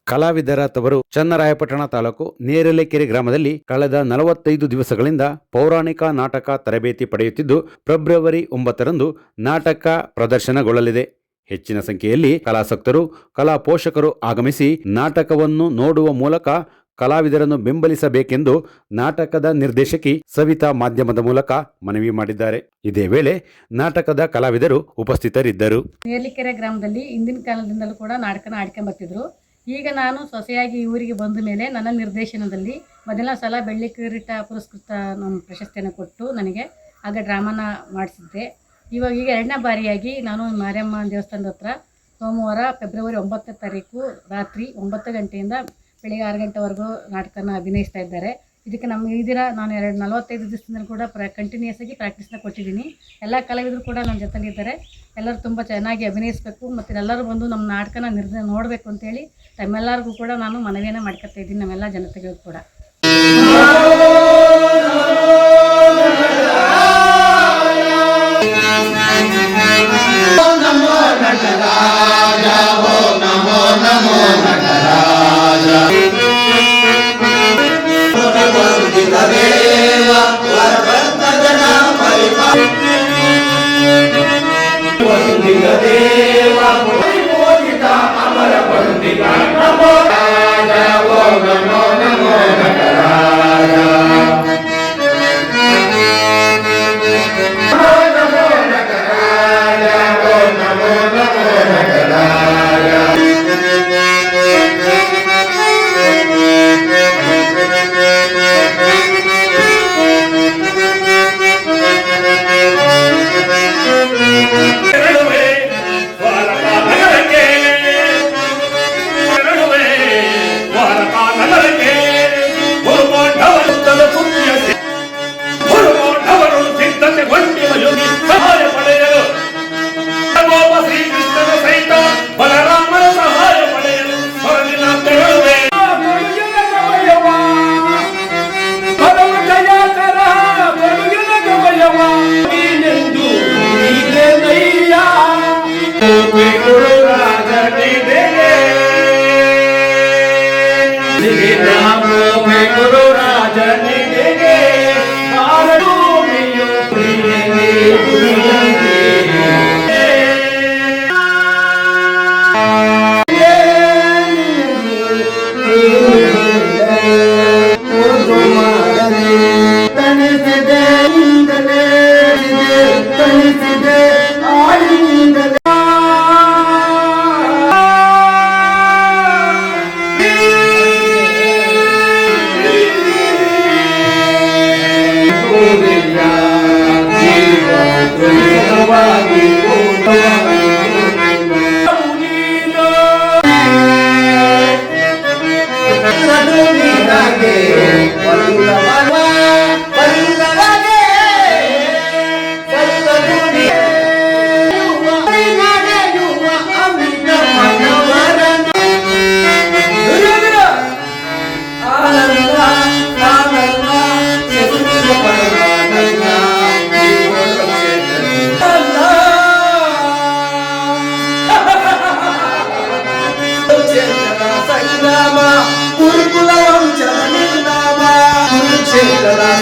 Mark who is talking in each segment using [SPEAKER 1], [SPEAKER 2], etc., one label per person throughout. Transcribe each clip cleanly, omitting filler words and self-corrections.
[SPEAKER 1] ಕಲಾವಿದರ ತವರು ಚನ್ನರಾಯಪಟ್ಟಣ ತಾಲೂಕು ನೇರಲೆಕೆರೆ ಗ್ರಾಮದಲ್ಲಿ ಕಳೆದ 45 ದಿವಸಗಳಿಂದ ಪೌರಾಣಿಕ ನಾಟಕ ತರಬೇತಿ ಪಡೆಯುತ್ತಿದ್ದು ಫೆಬ್ರವರಿ 9ರಂದು ನಾಟಕ ಪ್ರದರ್ಶನಗೊಳ್ಳಲಿದೆ. ಹೆಚ್ಚಿನ ಸಂಖ್ಯೆಯಲ್ಲಿ ಕಲಾಸಕ್ತರು, ಕಲಾ ಪೋಷಕರು ಆಗಮಿಸಿ ನಾಟಕವನ್ನು ನೋಡುವ ಮೂಲಕ ಕಲಾವಿದರನ್ನು ಬೆಂಬಲಿಸಬೇಕೆಂದು ನಾಟಕದ ನಿರ್ದೇಶಕಿ ಸವಿತಾ ಮಾಧ್ಯಮದ ಮೂಲಕ ಮನವಿ ಮಾಡಿದ್ದಾರೆ. ಇದೇ ವೇಳೆ ನಾಟಕದ ಕಲಾವಿದರು ಉಪಸ್ಥಿತರಿದ್ದರು.
[SPEAKER 2] ನೇರ್ಲಿಕೆರೆ ಗ್ರಾಮದಲ್ಲಿ ಹಿಂದಿನ ಕಾಲದಿಂದಲೂ ಕೂಡ ನಾಟಕನ ಆಡ್ಕೊಂಡು ಬರ್ತಿದ್ರು. ಈಗ ನಾನು ಸೊಸೆಯಾಗಿ ಊರಿಗೆ ಬಂದ ಮೇಲೆ ನನ್ನ ನಿರ್ದೇಶನದಲ್ಲಿ ಮೊದಲನೇ ಸಲ ಬೆಳ್ಳಿ ಕಿರೀಟ ಪುರಸ್ಕೃತ ಪ್ರಶಸ್ತಿಯನ್ನು ಕೊಟ್ಟು ನನಗೆ ಆಗ ಡ್ರಾಮಾನ ಮಾಡಿಸಿದ್ದೆ. ಈಗ ಎರಡನೇ ಬಾರಿಯಾಗಿ ನಾನು ಮಾರಿಯಮ್ಮ ದೇವಸ್ಥಾನದ ಹತ್ರ ಸೋಮವಾರ ಫೆಬ್ರವರಿ 9ನೇ ತಾರೀಕು ರಾತ್ರಿ 9 ಗಂಟೆಯಿಂದ ಬೆಳಿಗ್ಗೆ 6 ಗಂಟೆವರೆಗೂ ನಾಟಕನ ಅಭಿನಯಿಸ್ತಾ ಇದ್ದಾರೆ. ಇದಕ್ಕೆ ನಮ್ಮ ಈ ದಿನ ನಾನು 45 ದಿವಸದಲ್ಲಿ ಕೂಡ ಕಂಟಿನ್ಯೂಸ್ ಆಗಿ ಪ್ರಾಕ್ಟೀಸ್ನ ಕೊಟ್ಟಿದ್ದೀನಿ. ಎಲ್ಲ ಕಲಾವಿದರು ಕೂಡ ನನ್ನ ಜೊತೆಲಿದ್ದಾರೆ. ಎಲ್ಲರೂ ತುಂಬ ಚೆನ್ನಾಗಿ ಅಭಿನಯಿಸಬೇಕು ಮತ್ತು ಎಲ್ಲರೂ ಬಂದು ನಮ್ಮ ನಾಟಕನ ನೋಡಬೇಕು ಅಂತೇಳಿ ತಮ್ಮೆಲ್ಲರಿಗೂ ಕೂಡ ನಾನು ಮನವಿಯನ್ನು ಮಾಡ್ಕೊತಾ ಇದ್ದೀನಿ, ನಮ್ಮೆಲ್ಲ ಜನತೆಗಳಿಗೂ ಕೂಡ.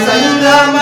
[SPEAKER 3] ಸಂಗ್ರಾಮ